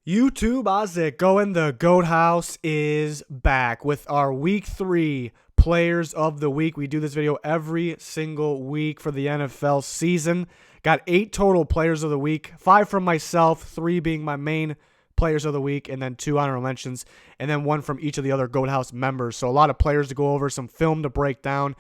YouTube, how's it going? The Goat House is back with our Week 3 Players of the Week. We do this video every single week for the NFL season. Got 8 total Players of the Week, 5 from myself, 3 being my main Players of the Week, and then 2 honorable mentions, and then 1 from each of the other Goat House members. So a lot of players to go over, some film to break down.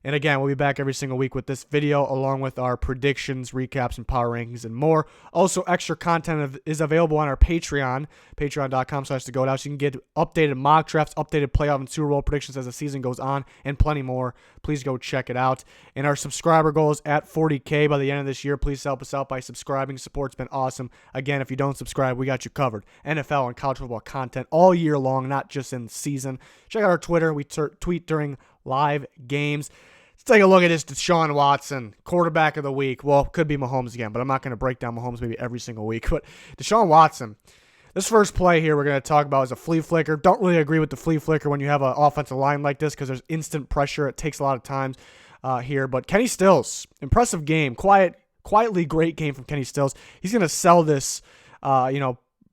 And again, we'll be back every single week with this video, along with our predictions, recaps, and power rankings, and more. Also, extra content is available on our Patreon, patreon.com/thegoathouse. You can get updated mock drafts, updated playoff and Super Bowl predictions as the season goes on, and plenty more. Please go check it out. And our subscriber goal is at 40K by the end of this year. Please help us out by subscribing. Support's been awesome. Again, if you don't subscribe, we got you covered. NFL and college football content all year long, not just in season. Check out our Twitter. We tweet during live games. Let's take a look at this Deshaun Watson, quarterback of the week. Well, could be Mahomes again, but I'm not going to break down Mahomes maybe every single week. But Deshaun Watson, this first play here we're going to talk about is a flea flicker. Don't really agree with the flea flicker when you have an offensive line like this because there's instant pressure. It takes a lot of time here. But Kenny Stills, impressive game. Quietly great game from Kenny Stills. He's going to sell this,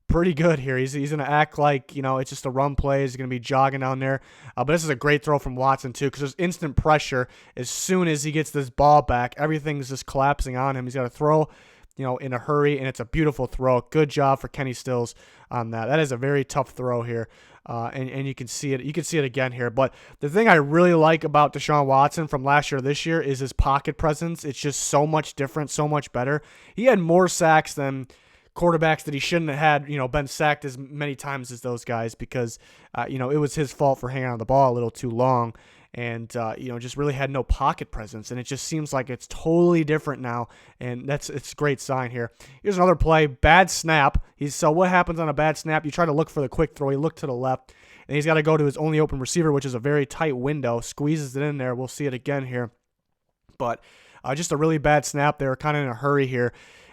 pretty good here. He's going to act like, it's just a run play. He's going to be jogging down there. But this is a great throw from Watson, too, because there's instant pressure. As soon as he gets this ball back, everything's just collapsing on him. He's got to throw, in a hurry, and it's a beautiful throw. Good job for Kenny Stills on that. That is a very tough throw here, and you can see it. You can see it again here. But the thing I really like about Deshaun Watson from last year to this year is his pocket presence. It's just so much different, so much better. He had more sacks than quarterbacks that he shouldn't have had, been sacked as many times as those guys because, it was his fault for hanging on the ball a little too long and, just really had no pocket presence. And it just seems like it's totally different now, and it's a great sign here. Here's another play, bad snap. So what happens on a bad snap? You try to look for the quick throw. He looked to the left, and he's got to go to his only open receiver, which is a very tight window, squeezes it in there. We'll see it again here. But just a really bad snap. They were kind of in a hurry here.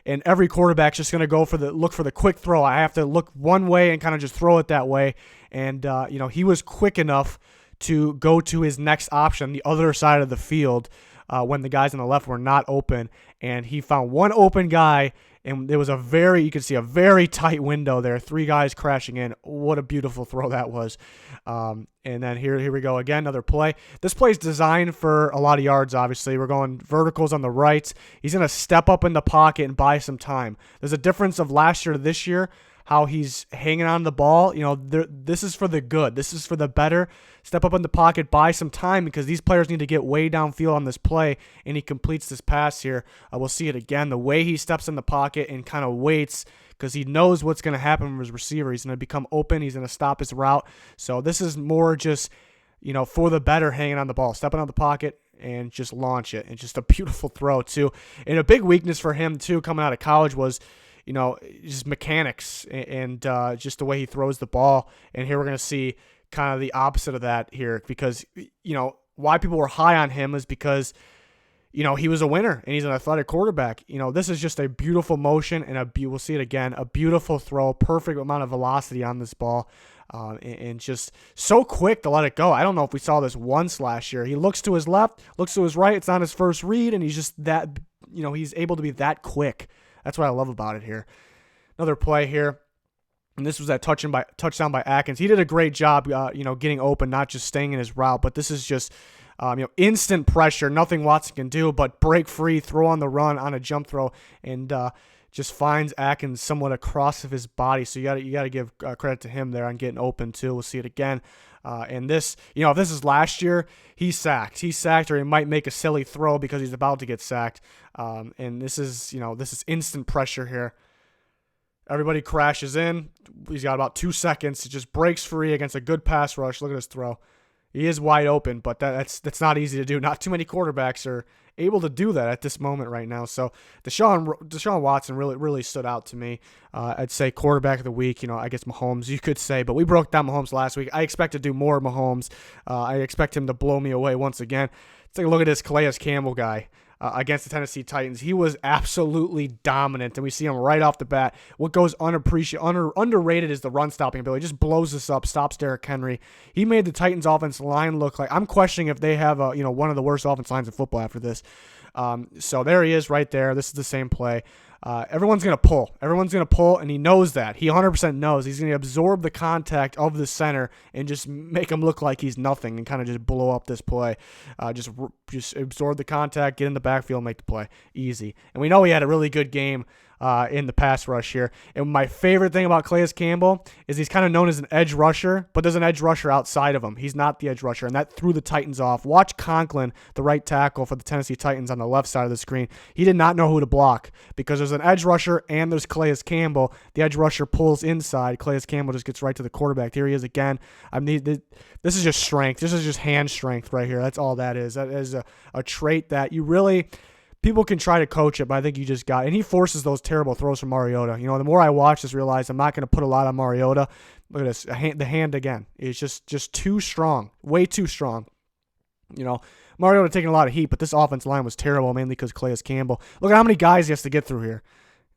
And every quarterback's just going to look for the quick throw. I have to look one way and kind of just throw it that way. And, he was quick enough to go to his next option, the other side of the field, when the guys on the left were not open. And he found one open guy, and there was you could see a very tight window there. 3 guys crashing in. What a beautiful throw that was. And then here we go again, another play. This play is designed for a lot of yards, obviously. We're going verticals on the right. He's going to step up in the pocket and buy some time. There's a difference of last year to this year, how he's hanging on the ball. This is for the good. This is for the better. Step up in the pocket, buy some time because these players need to get way downfield on this play, and he completes this pass here. We'll see it again. The way he steps in the pocket and kind of waits because he knows what's going to happen from his receiver. He's going to become open. He's going to stop his route. So this is more just, for the better hanging on the ball, stepping out the pocket and just launch it. And just a beautiful throw, too. And a big weakness for him, too, coming out of college was, just mechanics and just the way he throws the ball. And here we're going to see kind of the opposite of that here because, why people were high on him is because, he was a winner and he's an athletic quarterback. This is just a beautiful motion and we'll see it again, a beautiful throw, perfect amount of velocity on this ball. And just so quick to let it go. I don't know if we saw this once last year. He looks to his left, looks to his right. It's not his first read, and he's just that, he's able to be that quick. That's what I love about it here. Another play here, and this was that touchdown by Atkins. He did a great job, getting open, not just staying in his route. But this is just, instant pressure. Nothing Watson can do but break free, throw on the run on a jump throw, and just finds Atkins somewhat across of his body. So you got to give credit to him there on getting open too. We'll see it again. And this, if this is last year, he's sacked, or he might make a silly throw because he's about to get sacked. And this is instant pressure here. Everybody crashes in. He's got about 2 seconds. He just breaks free against a good pass rush. Look at his throw. He is wide open, but that's not easy to do. Not too many quarterbacks are able to do that at this moment right now. So Deshaun Watson really stood out to me. I'd say quarterback of the week. I guess Mahomes, you could say, but we broke down Mahomes last week. I expect to do more Mahomes. I expect him to blow me away once again. Let's take a look at this Calais Campbell guy. Against the Tennessee Titans. He was absolutely dominant, and we see him right off the bat. What goes underrated is the run-stopping ability. He just blows this up, stops Derrick Henry. He made the Titans' offensive line look like, I'm questioning if they have one of the worst offensive lines in football after this. So there he is right there. This is the same play. everyone's going to pull. Everyone's going to pull, and he knows that. He 100% knows. He's going to absorb the contact of the center and just make him look like he's nothing and kind of just blow up this play. Just absorb the contact, get in the backfield, make the play. Easy. And we know he had a really good game in the pass rush here. And my favorite thing about Calais Campbell is he's kind of known as an edge rusher, but there's an edge rusher outside of him. He's not the edge rusher, and that threw the Titans off. Watch Conklin, the right tackle for the Tennessee Titans on the left side of the screen. He did not know who to block because there's an edge rusher and there's Calais Campbell. The edge rusher pulls inside. Calais Campbell just gets right to the quarterback. Here he is again. I mean, this is just strength. This is just hand strength right here. That's all that is. That is a trait that you really... People can try to coach it, but I think you just got... And he forces those terrible throws from Mariota. You know, the more I watch this, realize I'm not going to put a lot on Mariota. Look at this. The hand again. It's just too strong. Way too strong. You know, Mariota taking a lot of heat, but this offensive line was terrible, mainly because Calais Campbell. Look at how many guys he has to get through here.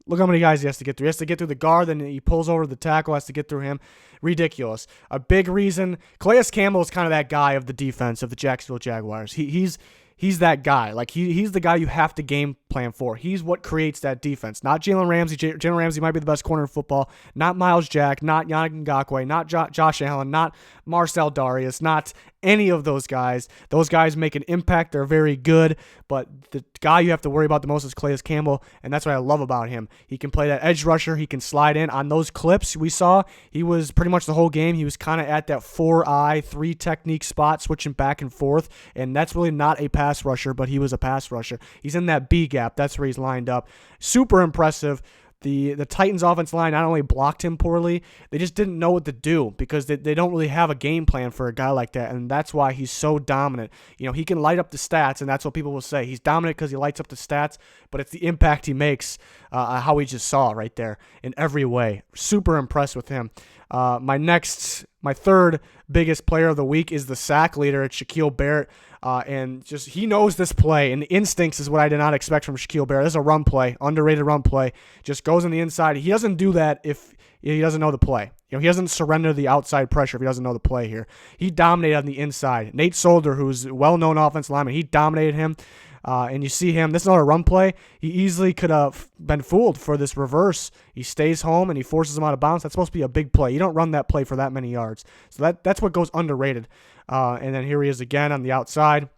Look how many guys he has to get through. He has to get through the guard, then he pulls over the tackle, has to get through him. Ridiculous. A big reason. Calais Campbell is kind of that guy of the defense of the Jacksonville Jaguars. He's that guy. Like, he's the guy you have to game plan for. He's what creates that defense. Not Jalen Ramsey. Jalen Ramsey might be the best corner in football. Not Myles Jack. Not Yannick Ngakoue. Not Josh Allen. Not Marcel Darius. Not any of those guys. Those guys make an impact. They're very good. But the guy you have to worry about the most is Calais Campbell, and that's what I love about him. He can play that edge rusher. He can slide in. On those clips we saw, he was pretty much the whole game. He was kind of at that 4-eye, 3-technique spot, switching back and forth, and that's really not a pass rusher, but he was a pass rusher. He's in that B gap. That's where he's lined up. Super impressive. The Titans offense line not only blocked him poorly, they just didn't know what to do because they don't really have a game plan for a guy like that, and that's why he's so dominant. You know, he can light up the stats, and that's what people will say. He's dominant because he lights up the stats, but it's the impact he makes, how we just saw right there in every way. Super impressed with him. My third biggest player of the week is the sack leader. It's Shaquil Barrett. And just he knows this play, and the instincts is what I did not expect from Shaquil Barrett. This is a run play, underrated run play. Just goes on the inside. He doesn't do that if he doesn't know the play. You know, he doesn't surrender the outside pressure if he doesn't know the play here. He dominated on the inside. Nate Solder, who's a well-known offensive lineman, he dominated him. And you see him, this is not a run play. He easily could have been fooled for this reverse. He stays home and he forces him out of bounds. That's supposed to be a big play. You don't run that play for that many yards. So that's what goes underrated. And then here he is again on the outside.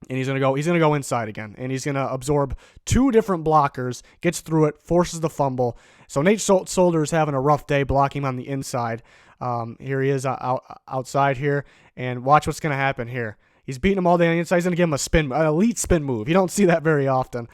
And he's gonna go inside again. And he's gonna absorb two different blockers, gets through it, forces the fumble. So Nate Solder is having a rough day blocking him on the inside. Here he is outside here. And watch what's gonna happen here. He's beating him all day on the inside. He's going to give him an elite spin move. You don't see that very often.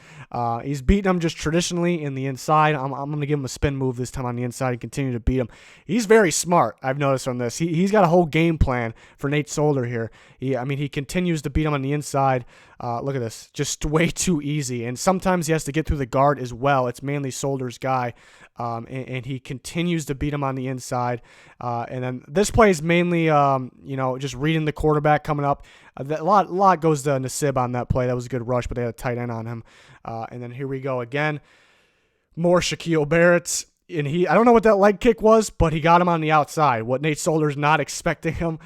He's beating him just traditionally in the inside. I'm going to give him a spin move this time on the inside and continue to beat him. He's very smart, I've noticed from this. He's got a whole game plan for Nate Solder here. He continues to beat him on the inside. Look at this. Just way too easy. And sometimes he has to get through the guard as well. It's mainly Solder's guy. And he continues to beat him on the inside. And then this play is mainly, just reading the quarterback coming up. A lot goes to Nassib on that play. That was a good rush, but they had a tight end on him. And then here we go again. More Shaquil Barrett. And I don't know what that leg kick was, but he got him on the outside. What Nate Solder's not expecting from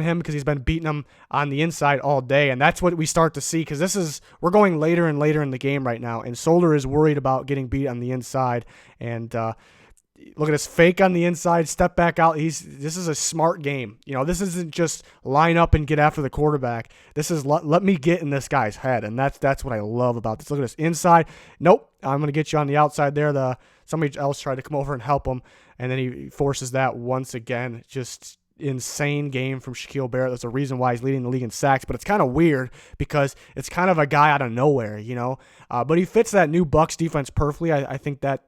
him because he's been beating him on the inside all day. And that's what we start to see because we're going later and later in the game right now. And Solder is worried about getting beat on the inside. And look at this fake on the inside, step back out. This is a smart game. You know, this isn't just line up and get after the quarterback. This is let me get in this guy's head. And that's what I love about this. Look at this inside. Nope, I'm going to get you on the outside there. Somebody else tried to come over and help him, and then he forces that once again. Just insane game from Shaquil Barrett. That's the reason why he's leading the league in sacks, but it's kind of weird because it's kind of a guy out of nowhere, you know. But he fits that new Bucs defense perfectly. I think that,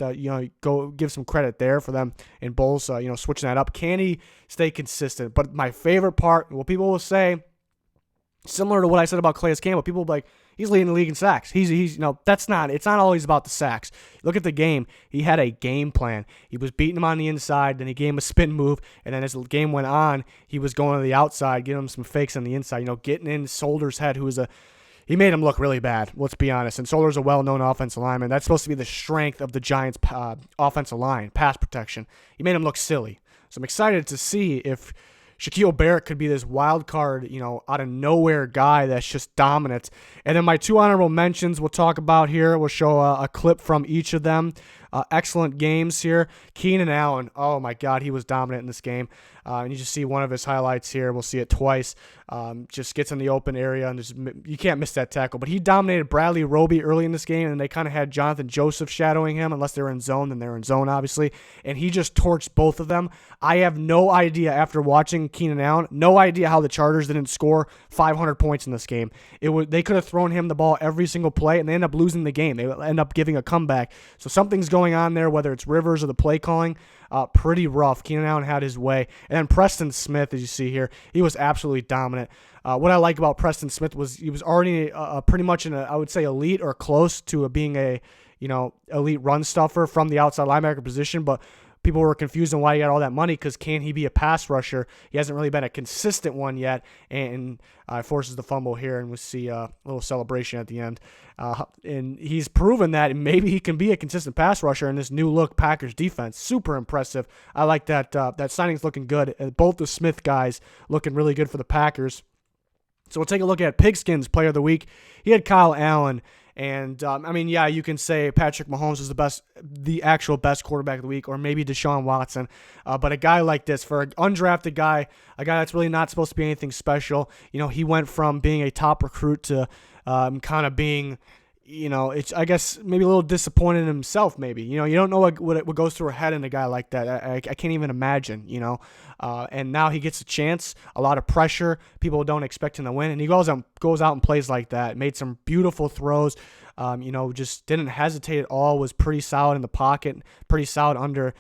go give some credit there for them in Bulls, switching that up. Can he stay consistent? But my favorite part, what people will say, similar to what I said about Calais Campbell, people will be like, he's leading the league in sacks. It's not always about the sacks. Look at the game. He had a game plan. He was beating him on the inside, then he gave him a spin move, and then as the game went on, he was going to the outside, giving him some fakes on the inside, getting in Solder's head, he made him look really bad, let's be honest. And Solder's a well-known offensive lineman. That's supposed to be the strength of the Giants' offensive line, pass protection. He made him look silly. So I'm excited to see if Shaquil Barrett could be this wild card, out of nowhere guy that's just dominant. And then my 2 honorable mentions we'll talk about here. We'll show a clip from each of them. Excellent games here. Keenan Allen, oh my God, he was dominant in this game. And you just see one of his highlights here. We'll see it twice. Just gets in the open area, and you can't miss that tackle. But he dominated Bradley Roby early in this game, and they kind of had Jonathan Joseph shadowing him. Unless they were in zone, then they were in zone, obviously. And he just torched both of them. I have no idea, after watching Keenan Allen, no idea how the Chargers didn't score 500 points in this game. They could have thrown him the ball every single play, and they end up losing the game. They end up giving a comeback. So something's going on there, whether it's Rivers or the play calling. Pretty rough. Keenan Allen had his way. And then Preston Smith, as you see here, he was absolutely dominant. What I like about Preston Smith was he was already pretty much I would say, elite or close to being a, elite run stuffer from the outside linebacker position, but people were confused on why he got all that money, because can he be a pass rusher? He hasn't really been a consistent one yet, and forces the fumble here, and we'll see a little celebration at the end. And he's proven that maybe he can be a consistent pass rusher in this new look Packers defense. Super impressive. I like that. That signing's looking good. Both the Smith guys looking really good for the Packers. So we'll take a look at Pigskin's Player of the Week. He had Kyle Allen. And, you can say Patrick Mahomes is the actual best quarterback of the week, or maybe Deshaun Watson. But a guy like this, for an undrafted guy, a guy that's really not supposed to be anything special, he went from being a top recruit to kind of being, it's, I guess, maybe a little disappointed in himself, maybe. You don't know what goes through a head in a guy like that. I can't even imagine, and now he gets a chance, a lot of pressure. People don't expect him to win, and he goes out and plays like that. Made some beautiful throws. Just didn't hesitate at all, was pretty solid in the pocket, pretty solid under,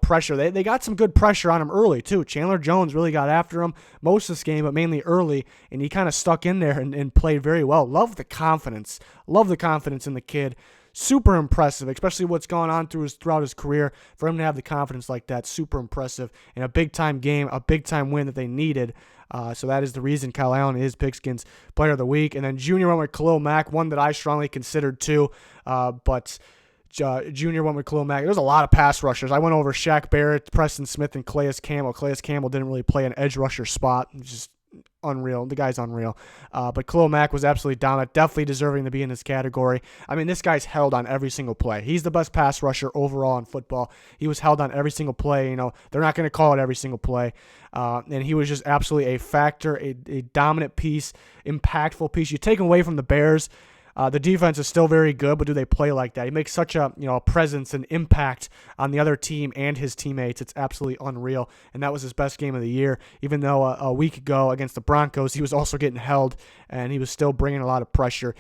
pressure. They got some good pressure on him early, too. Chandler Jones really got after him most of this game, but mainly early, and he kind of stuck in there and played very well. Love the confidence in the kid. Super impressive, especially what's gone on throughout his career. For him to have the confidence like that, super impressive. In a big-time game, a big-time win that they needed. So that is the reason Kyle Allen is Pigskin's Player of the Week. And then Junior went with Khalil Mack, one that I strongly considered too. But Junior went with Khalil Mack. There's a lot of pass rushers. I went over Shaq Barrett, Preston Smith, and Calais Campbell. Calais Campbell didn't really play an edge rusher spot. Just unreal. The guy's unreal. But Khalil Mack was absolutely dominant, definitely deserving to be in this category. I mean, this guy's held on every single play. He's the best pass rusher overall in football. He was held on every single play. They're not going to call it every single play. And he was just absolutely a factor, a dominant piece, impactful piece. You take him away from the Bears, the defense is still very good, but do they play like that? He makes such a presence and impact on the other team and his teammates. It's absolutely unreal, and that was his best game of the year. Even though a week ago against the Broncos, he was also getting held, and he was still bringing a lot of pressure.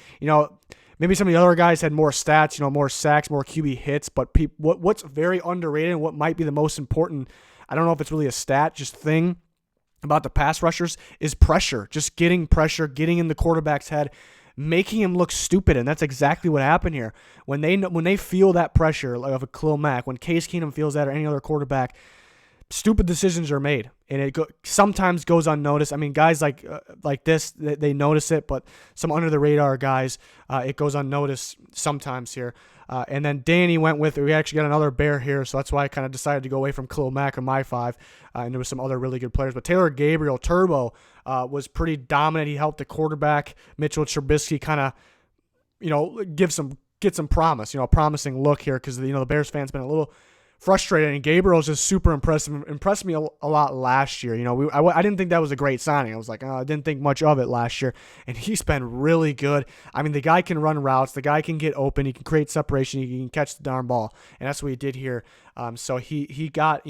Maybe some of the other guys had more stats, more sacks, more QB hits, but what's very underrated and what might be the most important, I don't know if it's really a stat, just thing about the pass rushers, is pressure. Just getting pressure, getting in the quarterback's head, making him look stupid, and that's exactly what happened here. When they feel that pressure of a Khalil Mack, when Case Keenum feels that, or any other quarterback, stupid decisions are made, and it sometimes goes unnoticed. I mean, guys like this, they notice it, but some under the radar guys, it goes unnoticed sometimes here. And then Danny went with, we actually got another Bear here, so that's why I kind of decided to go away from Khalil Mack on my 5. And there was some other really good players. But Taylor Gabriel, Turbo, was pretty dominant. He helped the quarterback, Mitchell Trubisky, kind of, get some promise, a promising look here, because, the Bears fans been a little frustrated, and Gabriel's just super impressive. Impressed me a lot last year. I didn't think that was a great signing. I was like, I didn't think much of it last year, and he's been really good. I mean, the guy can run routes, the guy can get open, he can create separation, he can catch the darn ball, and that's what he did here. So he got,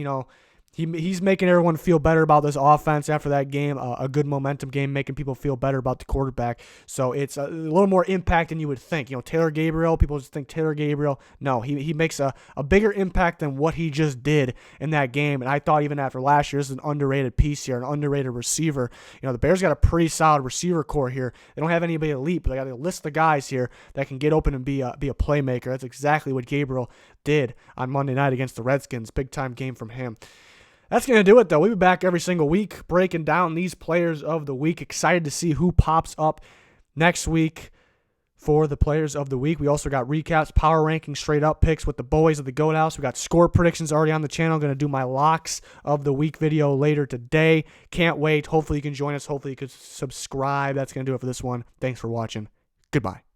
He's making everyone feel better about this offense after that game, a good momentum game, making people feel better about the quarterback. So it's a little more impact than you would think. Taylor Gabriel, people just think Taylor Gabriel. No, he makes a bigger impact than what he just did in that game. And I thought even after last year, this is an underrated piece here, an underrated receiver. The Bears got a pretty solid receiver core here. They don't have anybody elite, but they got a list of guys here that can get open and be a playmaker. That's exactly what Gabriel did on Monday night against the Redskins. Big time game from him. That's going to do it, though. We'll be back every single week breaking down these players of the week. Excited to see who pops up next week for the players of the week. We also got recaps, power rankings, straight up picks with the boys of the GOAT House. We got score predictions already on the channel. Going to do my locks of the week video later today. Can't wait. Hopefully you can join us. Hopefully you could subscribe. That's going to do it for this one. Thanks for watching. Goodbye.